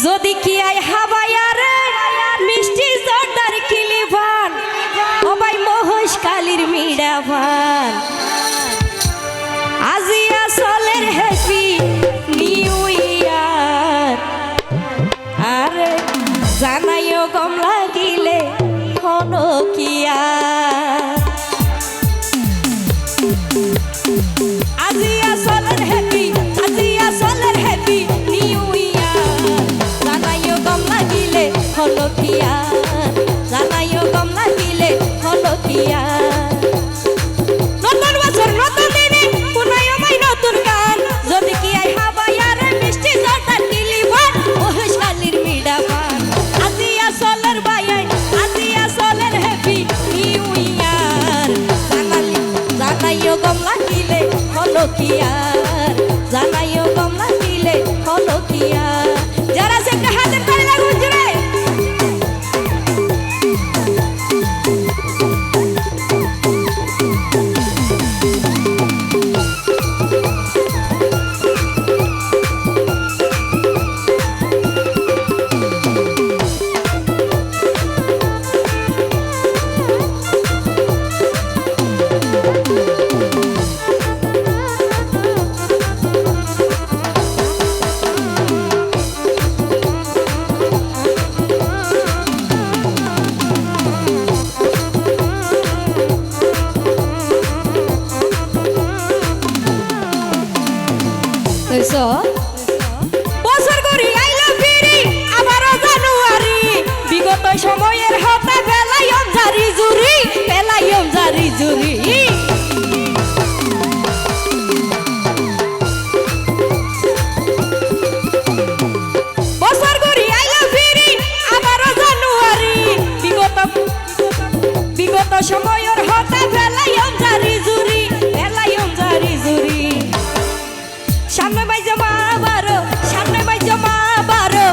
যদি কি আই হাবায়ারে মিষ্টি জর্দার কিলিভান ও ভাই মহেশ কালীর মিড়া ভান আজিয়া সলের হ্যাপি নিউ ইয়ার আরে জানাইও গম লাগিলে হলো কিয়া আজিয়া সলের হ্যাপি নিউ ইয়ার জানাইও গম লাগিলে হলো কিয়া জানাইও গম লাগিলে হলো কিয়া নতুন বছর নতুন দিনে পুনাই আমায় নতুন গান যদি কি আই হাবায়ারে মিষ্টি জর্দার কিলিভান মহেশ কালীর মিডা ভান আজিয়া সলের বাইয়াই আজিয়া সলের হ্যাপি নিউ ইয়ার জানাইও গম লাগিলে হলো কিয়া জানাইও গম লাগিলে হলো কিয়া যারা সে একটা হাতের তালি লাগুন জুড়ে বছর করি আইলা ফিরি আবারও জানুয়ারি বিগত সময়ের হতে বেলায়ম জারি জুরি বেলায়ম জারি জুরি বছর করি আইলা ফিরি আবারও জানুয়ারি বিগত সময়ের হতে বেলায়ম জারি জুরি বেলায়ম জারি জুরি সামনে বাইজমা বারো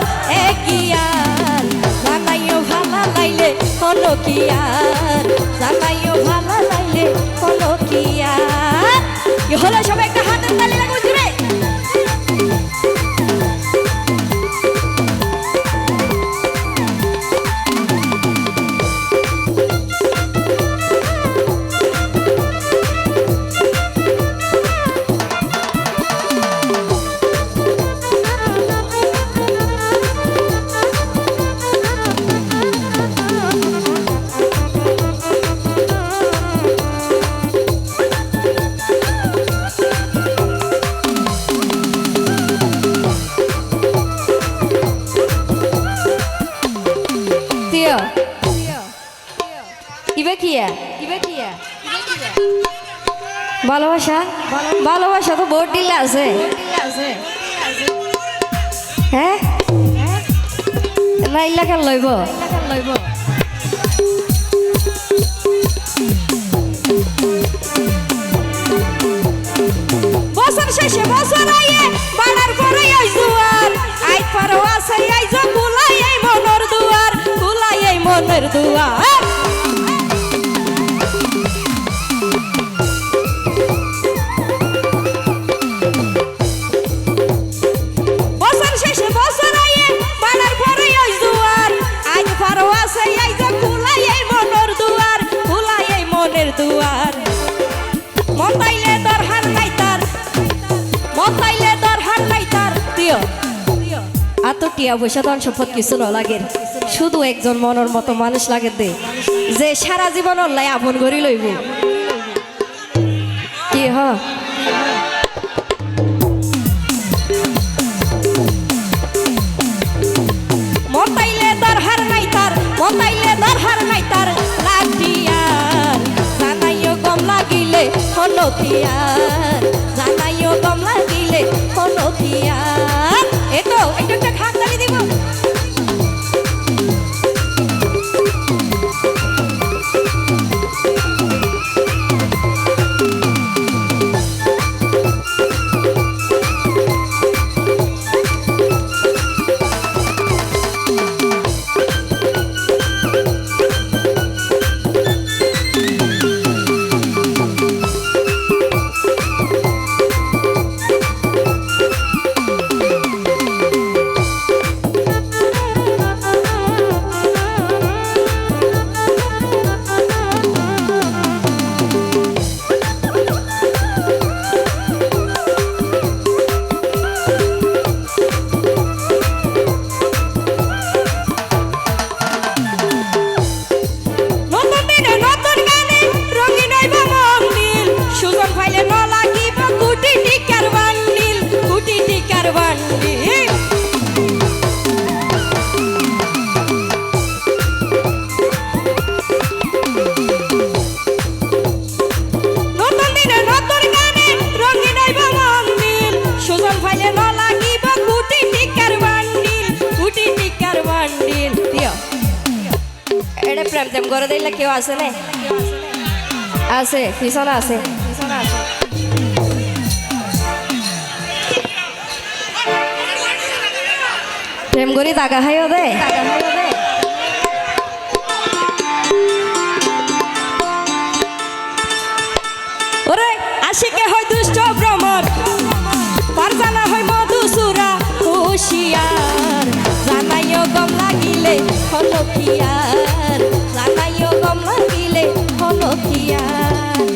একিয়ার জানাইও ভালা লাইলে হলো কিয়ার জানাইও ভালা লাইলে হলো কিয়ার কি হলো সবাই একটা হাতের তালি লাগুন জুড়ে ভালোবাসা ভালোবাসা তো বহুত দিলে আছে হ্যাঁ না ইলাকার লইব বছর শেষে বছর আইয়ে বাড়ার পরে আই জুয়ার আই পারো আছে আই যে কুলাই এই মনের দুয়ার কুলাই এই মনের দুয়ার দুয়ার মতাইলে দরহার লাইতার দিও আতো টিয়া পয়সা ধন সম্পদ কিছু ন লাগে শুধু একজন মনের মতো মানুষ লাগে দে যে সারা জীবন লাই আপন করি লইব কি হ মতাইলে দরহার নাইতার লাগিয়ার জানাইও গম লাগিলে হলো কিয়ার জানাইও গম লাগিলে হলো কিয়ার এতো একটা খাট তালি দিব করে দিলে কেউ আছে না? আছে, পিছনে আছে। প্রেম করি দাগা হাইও দে। ওরে আশিকে হয় দুষ্ট ভ্রমণ, পারজানা হয় মধুসূরা হুশিয়ার। জানাইও গম লাগিলে হলো কি আর, জানাইও গম লাগিলে হলো কি আর।